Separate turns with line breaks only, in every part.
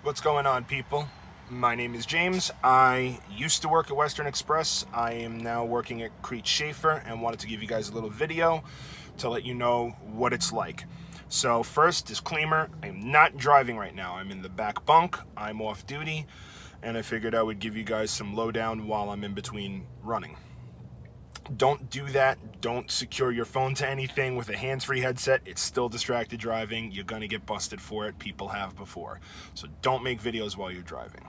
What's going on, people? My name is James. I used to work at Western Express. I am now working at Crete Shaffer and wanted to give you guys a little video to let you know what it's like. So first, disclaimer, I'm not driving right now. I'm in the back bunk. I'm off duty, and I figured I would give you guys some lowdown while I'm in between running. Don't do that. Don't secure your phone to anything with a hands-free headset. It's still distracted driving. You're going to get busted for it. People have before. So don't make videos while you're driving.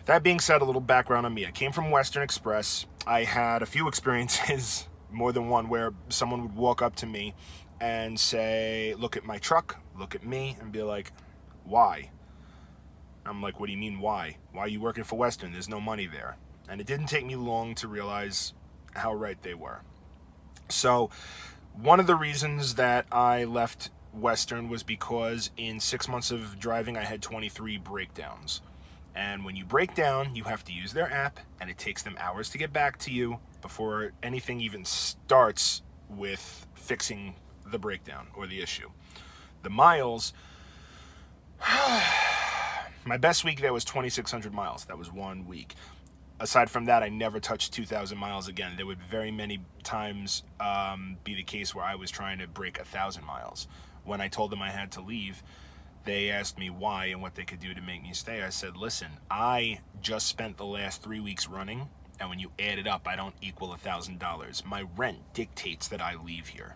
That being said, a little background on me. I came from Western Express. I had a few experiences, more than one, where someone would walk up to me and say, look at my truck, look at me, and be like, why? I'm like, what do you mean why? Why are you working for Western? There's no money there. And it didn't take me long to realize how right they were. So one of the reasons that I left Western was because in 6 months of driving, I had 23 breakdowns. And when you break down, you have to use their app, and it takes them hours to get back to you before anything even starts with fixing the breakdown or the issue. The miles, my best week there was 2,600 miles. That was 1 week. Aside from that, I never touched 2,000 miles again. There would very many times be the case where I was trying to break 1,000 miles. When I told them I had to leave, they asked me why and what they could do to make me stay. I said, listen, I just spent the last 3 weeks running, and when you add it up, I don't equal $1,000. My rent dictates that I leave here.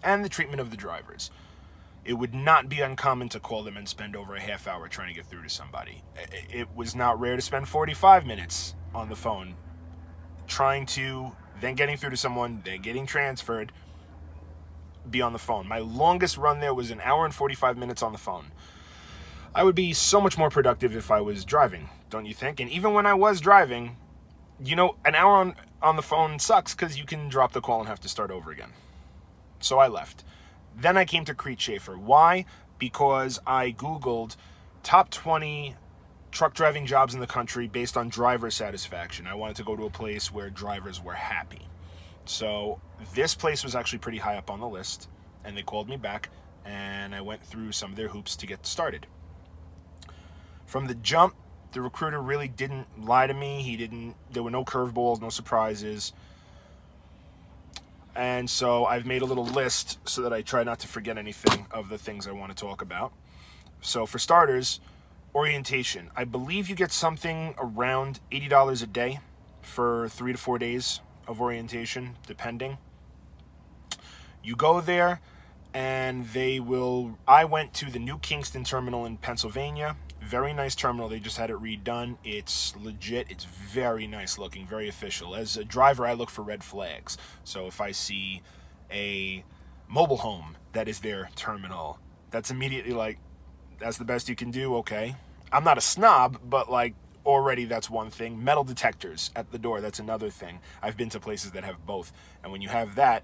And the treatment of the drivers. It would not be uncommon to call them and spend over a half hour trying to get through to somebody. It was not rare to spend 45 minutes on the phone trying to, then getting through to someone, then getting transferred, be on the phone. My longest run there was an hour and 45 minutes on the phone. I would be so much more productive if I was driving, don't you think? And even when I was driving, an hour on the phone sucks because you can drop the call and have to start over again. So I left. Then I came to Crete Shaffer. Why? Because I Googled top 20 truck driving jobs in the country based on driver satisfaction. I wanted to go to a place where drivers were happy. So this place was actually pretty high up on the list, and they called me back, and I went through some of their hoops to get started. From the jump, the recruiter really didn't lie to me. There were no curveballs, no surprises. And so I've made a little list so that I try not to forget anything of the things I want to talk about. So for starters, orientation. I believe you get something around $80 a day for 3 to 4 days of orientation, depending. You go there and I went to the New Kingston terminal in Pennsylvania. Very nice terminal. They just had it redone. It's legit. It's very nice looking, very official. As a driver, I look for red flags. So if I see a mobile home that is their terminal, that's immediately like, that's the best you can do, okay. I'm not a snob, but already that's one thing. Metal detectors at the door, that's another thing. I've been to places that have both. And when you have that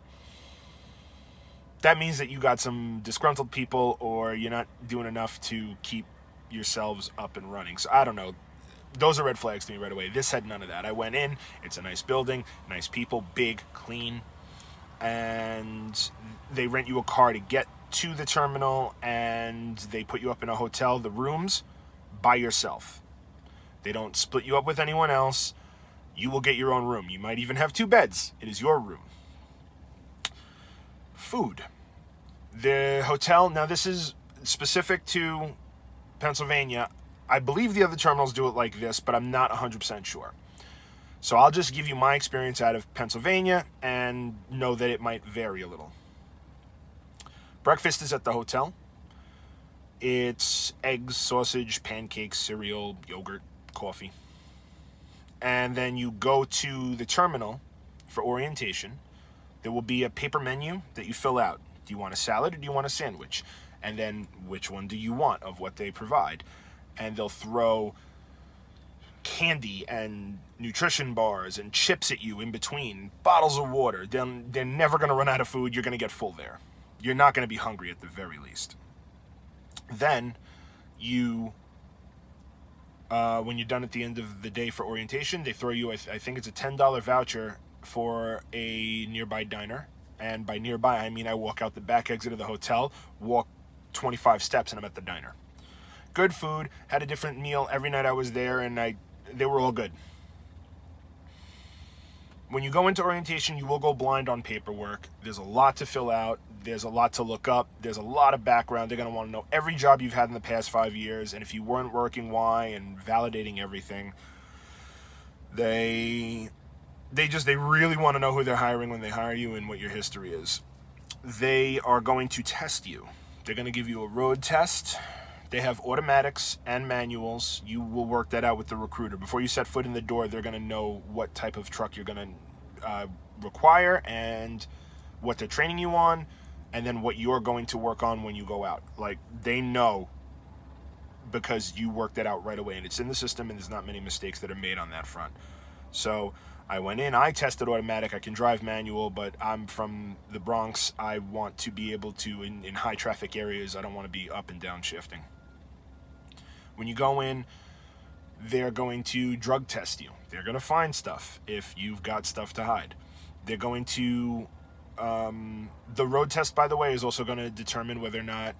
means that you got some disgruntled people, or you're not doing enough to keep yourselves up and running. So I don't know. Those are red flags to me right away. This had none of that. I went in. It's a nice building, nice people, big, clean, and they rent you a car to get to the terminal, and they put you up in a hotel, the rooms, by yourself. They don't split you up with anyone else. You will get your own room. You might even have 2 beds. It is your room. Food. The hotel, now this is specific to Pennsylvania. I believe the other terminals do it like this, but I'm not 100% sure. So I'll just give you my experience out of Pennsylvania and know that it might vary a little. Breakfast is at the hotel. It's eggs, sausage, pancakes, cereal, yogurt, coffee. And then you go to the terminal for orientation. There will be a paper menu that you fill out. Do you want a salad or do you want a sandwich? And then which one do you want of what they provide? And they'll throw candy and nutrition bars and chips at you in between, bottles of water. They're never going to run out of food. You're going to get full there. You're not going to be hungry at the very least. Then when you're done at the end of the day for orientation, they throw you, I think it's a $10 voucher for a nearby diner. And by nearby, I mean I walk out the back exit of the hotel, walk 25 steps, and I'm at the diner. Good food, had a different meal every night I was there, and they were all good. When you go into orientation, you will go blind on paperwork. There's a lot to fill out. There's a lot to look up. There's a lot of background. They're going to want to know every job you've had in the past 5 years, and if you weren't working, why, and validating everything. They really want to know who they're hiring when they hire you and what your history is. They are going to test you. They're going to give you a road test. They have automatics and manuals. You will work that out with the recruiter. Before you set foot in the door, they're going to know what type of truck you're going to require and what they're training you on, and then what you're going to work on when you go out. Like, they know because you worked that out right away, and it's in the system, and there's not many mistakes that are made on that front. So I went in, I tested automatic. I can drive manual, but I'm from the Bronx. I want to be able to, in high traffic areas, I don't want to be up and down shifting. When you go in, they're going to drug test you. They're going to find stuff if you've got stuff to hide. They're going to, the road test, by the way, is also going to determine whether or not,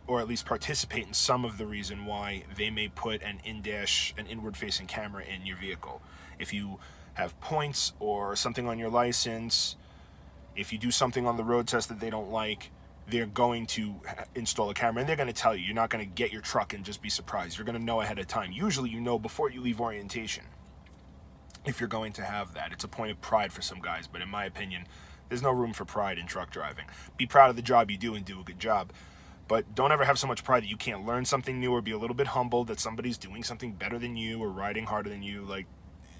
or at least participate in some of the reason why they may put an inward-facing camera in your vehicle. If you have points or something on your license, if you do something on the road test that they don't like, they're going to install a camera, and they're going to tell you. You're not going to get your truck and just be surprised. You're going to know ahead of time. Usually you know before you leave orientation if you're going to have that. It's a point of pride for some guys, but in my opinion, there's no room for pride in truck driving. Be proud of the job you do and do a good job, but don't ever have so much pride that you can't learn something new, or be a little bit humbled that somebody's doing something better than you or riding harder than you. Like,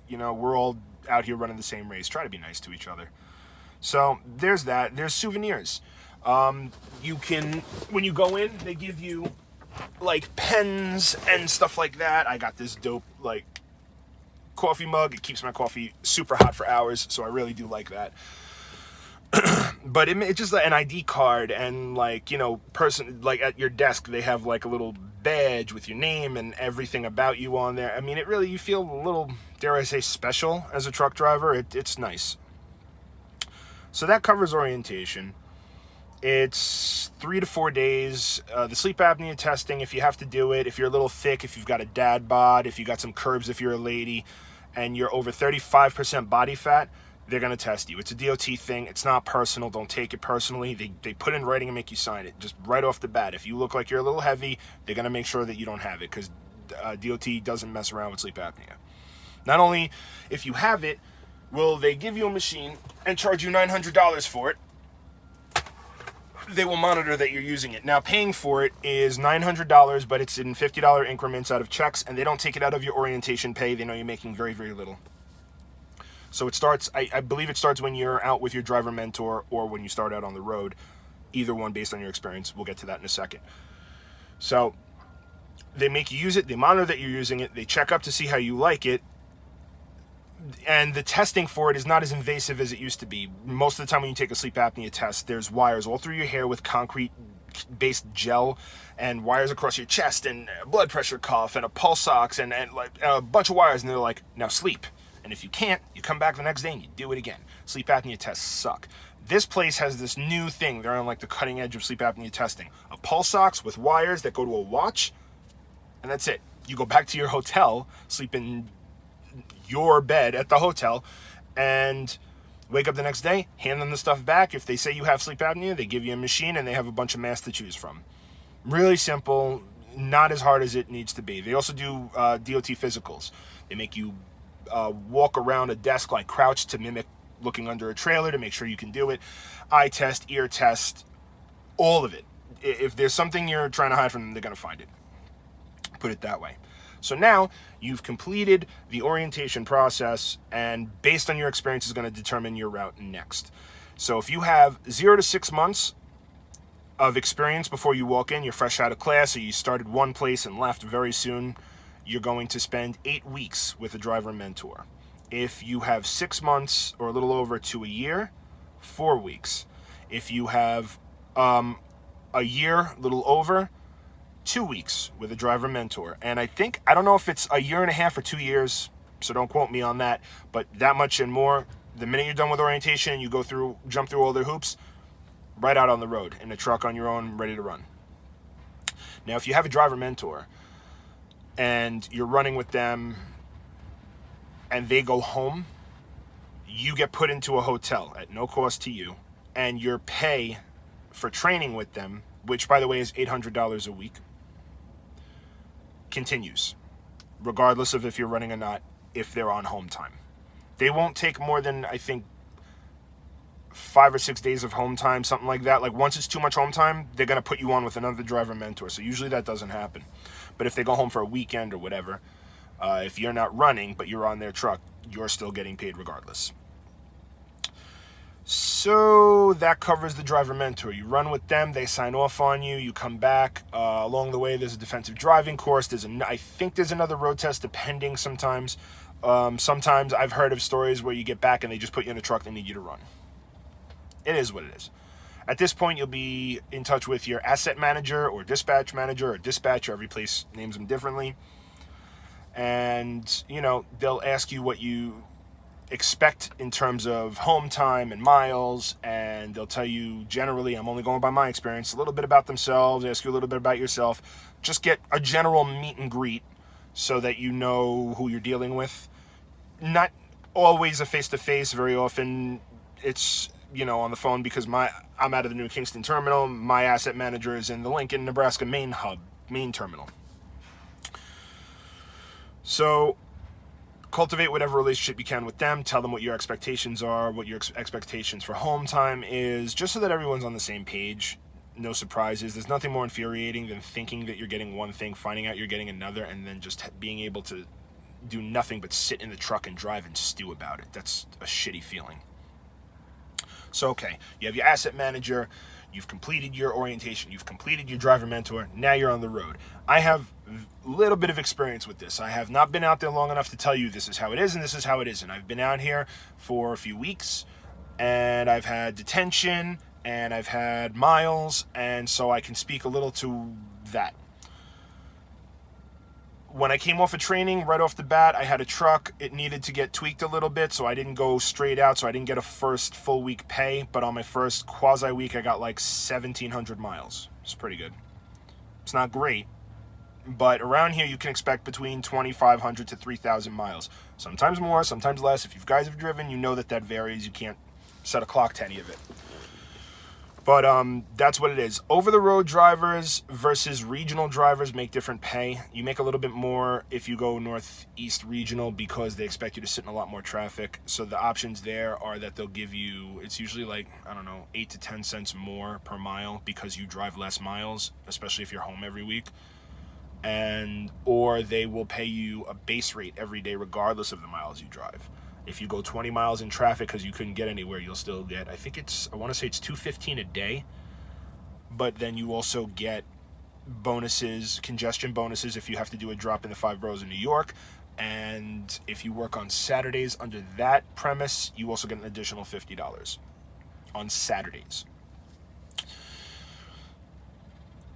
you know, we're all out here running the same race. Try to be nice to each other. So there's that. There's souvenirs. You can, when you go in, they give you like pens and stuff like that. I got this dope like coffee mug. It keeps my coffee super hot for hours, so I really do like that. But it's just like an ID card, and like, you know, like at your desk they have like a little badge with your name and everything about you on there. I mean, it really, you feel a little, dare I say, special as a truck driver. It's nice. So that covers orientation. It's 3 to 4 days. The sleep apnea testing, if you have to do it, if you're a little thick, if you've got a dad bod, if you got some curves, if you're a lady, and you're over 35% body fat, they're going to test you. It's a DOT thing. It's not personal. Don't take it personally. They put in writing and make you sign it. Just right off the bat. If you look like you're a little heavy, they're going to make sure that you don't have it, because DOT doesn't mess around with sleep apnea. Not only if you have it, will they give you a machine and charge you $900 for it, they will monitor that you're using it. Now, paying for it is $900, but it's in $50 increments out of checks, and they don't take it out of your orientation pay. They know you're making very, very little. So it starts, I believe it starts when you're out with your driver mentor, or when you start out on the road. Either one based on your experience. We'll get to that in a second. So they make you use it. They monitor that you're using it. They check up to see how you like it. And the testing for it is not as invasive as it used to be. Most of the time when you take a sleep apnea test, there's wires all through your hair with concrete-based gel, and wires across your chest, and a blood pressure cuff, and a pulse ox, and like a bunch of wires, and they're like, now sleep. And if you can't, you come back the next day and you do it again. Sleep apnea tests suck. This place has this new thing. They're on like the cutting edge of sleep apnea testing. A pulse ox with wires that go to a watch, and that's it. You go back to your hotel, sleep in your bed at the hotel, and wake up the next day, hand them the stuff back. If they say you have sleep apnea, they give you a machine, and they have a bunch of masks to choose from. Really simple, not as hard as it needs to be. They also do DOT physicals. They make you walk around a desk like crouched to mimic looking under a trailer to make sure you can do it. Eye test, ear test, all of it. If there's something you're trying to hide from them, they're going to find it. Put it that way. So now you've completed the orientation process, and based on your experience is going to determine your route next. So if you have 0 to 6 months of experience before you walk in, you're fresh out of class, or you started one place and left very soon, you're going to spend 8 weeks with a driver mentor. If you have 6 months or a little over to a year, 4 weeks. If you have a year, a little over, 2 weeks with a driver mentor. And I don't know if it's a year and a half or 2 years, so don't quote me on that, but that much and more. The minute you're done with orientation, you jump through all the hoops, right out on the road in a truck on your own, ready to run. Now, if you have a driver mentor, and you're running with them and they go home, you get put into a hotel at no cost to you, and your pay for training with them, which by the way is $800 a week, continues, regardless of if you're running or not, if they're on home time. They won't take more than, I think, 5 or 6 days of home time, something like that. Like once it's too much home time, they're going to put you on with another driver mentor. So usually that doesn't happen. But if they go home for a weekend or whatever, if you're not running, but you're on their truck, you're still getting paid regardless. So that covers the driver mentor. You run with them, they sign off on you, you come back. Along the way, there's a defensive driving course. I think there's another road test, depending sometimes. Sometimes I've heard of stories where you get back and they just put you in a truck, they need you to run. It is what it is. At this point, you'll be in touch with your asset manager or dispatcher. Every place names them differently. And, they'll ask you what you expect in terms of home time and miles. And they'll tell you, generally, I'm only going by my experience, a little bit about themselves, ask you a little bit about yourself. Just get a general meet and greet so that you know who you're dealing with. Not always a face-to-face. Very often it's on the phone because I'm out of the New Kingston terminal. My asset manager is in the Lincoln, Nebraska main terminal. So cultivate whatever relationship you can with them. Tell them what your expectations are, what your expectations for home time is, just so that everyone's on the same page. No surprises. There's nothing more infuriating than thinking that you're getting one thing, finding out you're getting another, and then just being able to do nothing but sit in the truck and drive and stew about it. That's a shitty feeling. So, okay, you have your asset manager, you've completed your orientation, you've completed your driver mentor, now you're on the road. I have a little bit of experience with this. I have not been out there long enough to tell you this is how it is and this is how it isn't. I've been out here for a few weeks, and I've had detention, and I've had miles, and so I can speak a little to that. When I came off of training, right off the bat, I had a truck. It needed to get tweaked a little bit, so I didn't go straight out, so I didn't get a first full week pay. But on my first quasi week, I got like 1,700 miles. It's pretty good. It's not great, but around here, you can expect between 2,500 to 3,000 miles. Sometimes more, sometimes less. If you guys have driven, you know that varies. You can't set a clock to any of it. But that's what it is. Over-the-road drivers versus regional drivers make different pay. You make a little bit more if you go northeast regional because they expect you to sit in a lot more traffic. So the options there are that they'll give you, it's usually like, 8 to 10 cents more per mile because you drive less miles, especially if you're home every week. Or they will pay you a base rate every day regardless of the miles you drive. If you go 20 miles in traffic because you couldn't get anywhere, you'll still get, I want to say it's $2.15 a day, but then you also get bonuses, congestion bonuses if you have to do a drop in the 5 boroughs in New York, and if you work on Saturdays under that premise, you also get an additional $50 on Saturdays.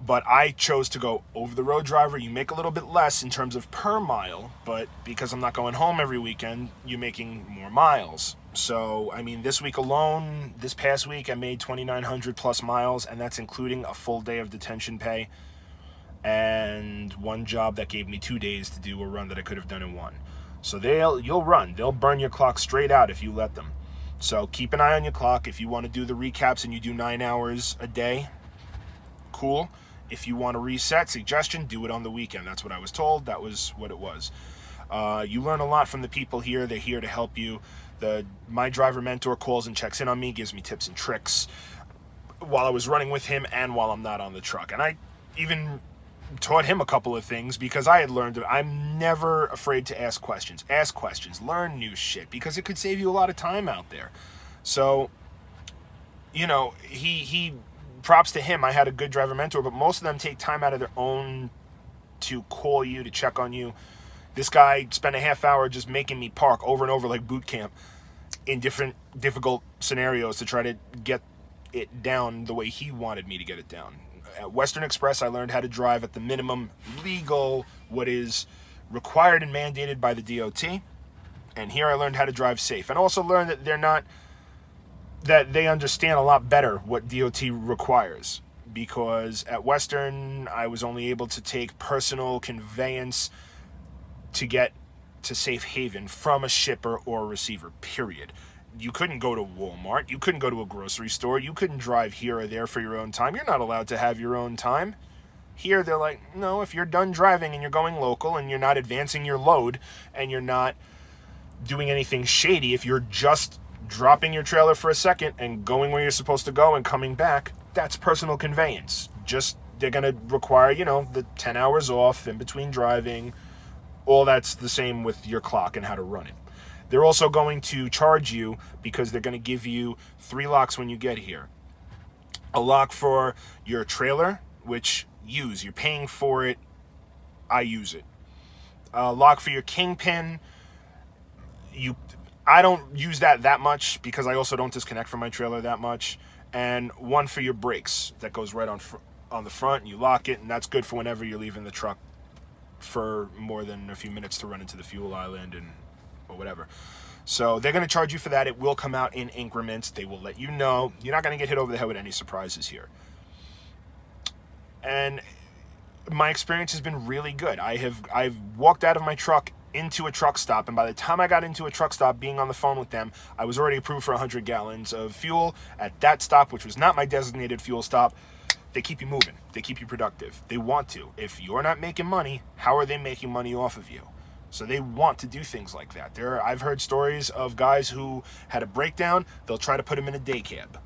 But I chose to go over-the-road driver. You make a little bit less in terms of per mile, but because I'm not going home every weekend, you're making more miles. So, this week alone, this past week, I made 2,900 plus miles, and that's including a full day of detention pay and one job that gave me 2 days to do a run that I could have done in one. So you'll run. They'll burn your clock straight out if you let them. So keep an eye on your clock. If you want to do the recaps and you do 9 hours a day, cool. If you want to reset, suggestion, do it on the weekend. That's what I was told. That was what it was. You learn a lot from the people here. They're here to help you. My driver mentor calls and checks in on me, gives me tips and tricks while I was running with him and while I'm not on the truck. And I even taught him a couple of things because I had learned that I'm never afraid to ask questions. Ask questions. Learn new shit because it could save you a lot of time out there. So, he props to him. I had a good driver mentor, but most of them take time out of their own to call you, to check on you. This guy spent a half hour just making me park over and over like boot camp in different difficult scenarios to try to get it down the way he wanted me to get it down. At Western Express, I learned how to drive at the minimum legal, what is required and mandated by the DOT. And here I learned how to drive safe. And also learned that they understand a lot better what DOT requires. because at Western, I was only able to take personal conveyance to get to safe haven from a shipper or receiver, period. You couldn't go to Walmart. You couldn't go to a grocery store. You couldn't drive here or there for your own time. You're not allowed to have your own time. Here, they're like, no, if you're done driving and you're going local and you're not advancing your load and you're not doing anything shady, if you're just dropping your trailer for a second and going where you're supposed to go and coming back, that's personal conveyance. Just, they're going to require, the 10 hours off in between driving. All that's the same with your clock and how to run it. They're also going to charge you because they're going to give you 3 locks when you get here. A lock for your trailer, which you're paying for it. I use it. A lock for your kingpin. I don't use that much because I also don't disconnect from my trailer that much. And one for your brakes that goes right on the front. You lock it, and that's good for whenever you're leaving the truck for more than a few minutes to run into the fuel island or whatever. So they're going to charge you for that. It will come out in increments. They will let you know. You're not going to get hit over the head with any surprises here. And my experience has been really good. I've walked out of my truck into a truck stop, and by the time I got into a truck stop, being on the phone with them, I was already approved for 100 gallons of fuel at that stop, which was not my designated fuel stop. They keep you moving. They keep you productive. They want to. If you're not making money, how are they making money off of you? So they want to do things like that. I've heard stories of guys who had a breakdown. They'll try to put them in a day cab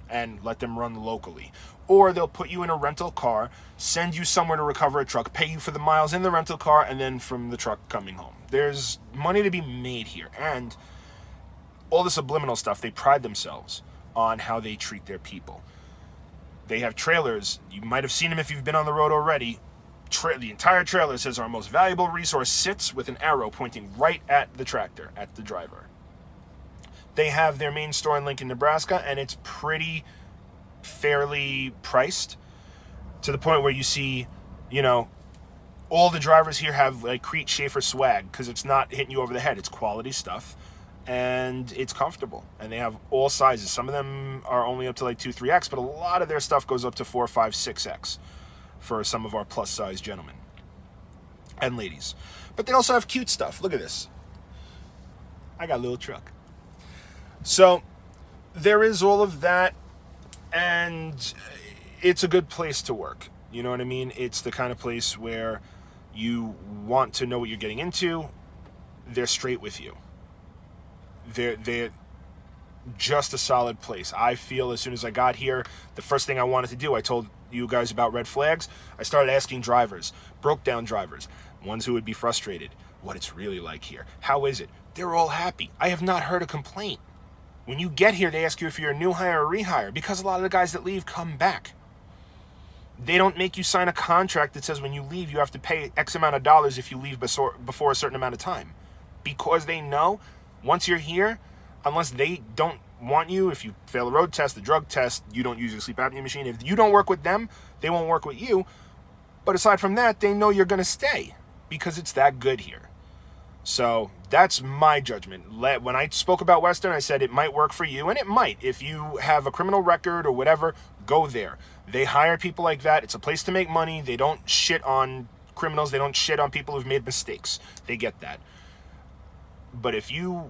and let them run locally. Or they'll put you in a rental car, send you somewhere to recover a truck, pay you for the miles in the rental car, and then from the truck coming home. There's money to be made here. And all the subliminal stuff, they pride themselves on how they treat their people. They have trailers. You might have seen them if you've been on the road already. The entire trailer says our most valuable resource sits with an arrow pointing right at the tractor, at the driver. They have their main store in Lincoln, Nebraska, and it's pretty fairly priced to the point where you see, all the drivers here have like Crete Shaffer swag because it's not hitting you over the head. It's quality stuff and it's comfortable, and they have all sizes. Some of them are only up to like 2, 3X, but a lot of their stuff goes up to 4, 5, 6X for some of our plus size gentlemen and ladies. But they also have cute stuff. Look at this. I got a little truck. So there is all of that, and it's a good place to work. You know what I mean? It's the kind of place where you want to know what you're getting into. They're straight with you. They're just a solid place. I feel as soon as I got here, the first thing I wanted to do, I told you guys about red flags. I started asking drivers, broke down drivers, ones who would be frustrated, what it's really like here. How is it? They're all happy. I have not heard a complaint. When you get here, they ask you if you're a new hire or rehire, because a lot of the guys that leave come back. They don't make you sign a contract that says when you leave, you have to pay X amount of dollars if you leave before a certain amount of time. Because they know once you're here, unless they don't want you, if you fail the road test, the drug test, you don't use your sleep apnea machine, if you don't work with them, they won't work with you. But aside from that, they know you're going to stay because it's that good here. So that's my judgment. When I spoke about Western, I said it might work for you, and it might. If you have a criminal record or whatever, go there. They hire people like that. It's a place to make money. They don't shit on criminals. They don't shit on people who've made mistakes. They get that. But if you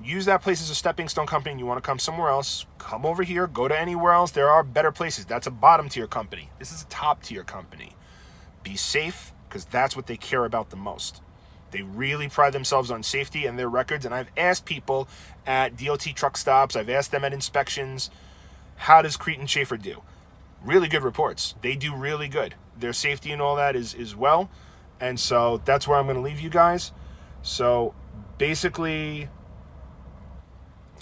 use that place as a stepping stone company and you want to come somewhere else, come over here, go to anywhere else. There are better places. That's a bottom tier company. This is a top tier company. Be safe, because that's what they care about the most. They really pride themselves on safety and their records. And I've asked people at DOT truck stops, I've asked them at inspections, how does Crete Shaffer do? Really good reports. They do really good. Their safety and all that is well. And so that's where I'm going to leave you guys. So basically,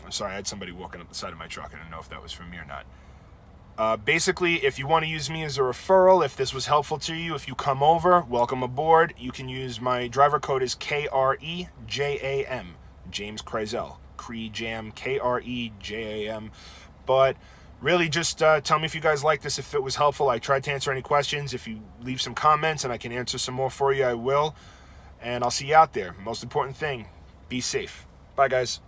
I'm sorry, I had somebody walking up the side of my truck. I didn't know if that was from me or not. Basically, if you want to use me as a referral, if this was helpful to you, if you come over, welcome aboard. You can use my driver code is KREJAM, James Kreisel, Krejam, KREJAM. But really, just tell me if you guys like this, if it was helpful. I tried to answer any questions. If you leave some comments and I can answer some more for you, I will. And I'll see you out there. Most important thing, be safe. Bye, guys.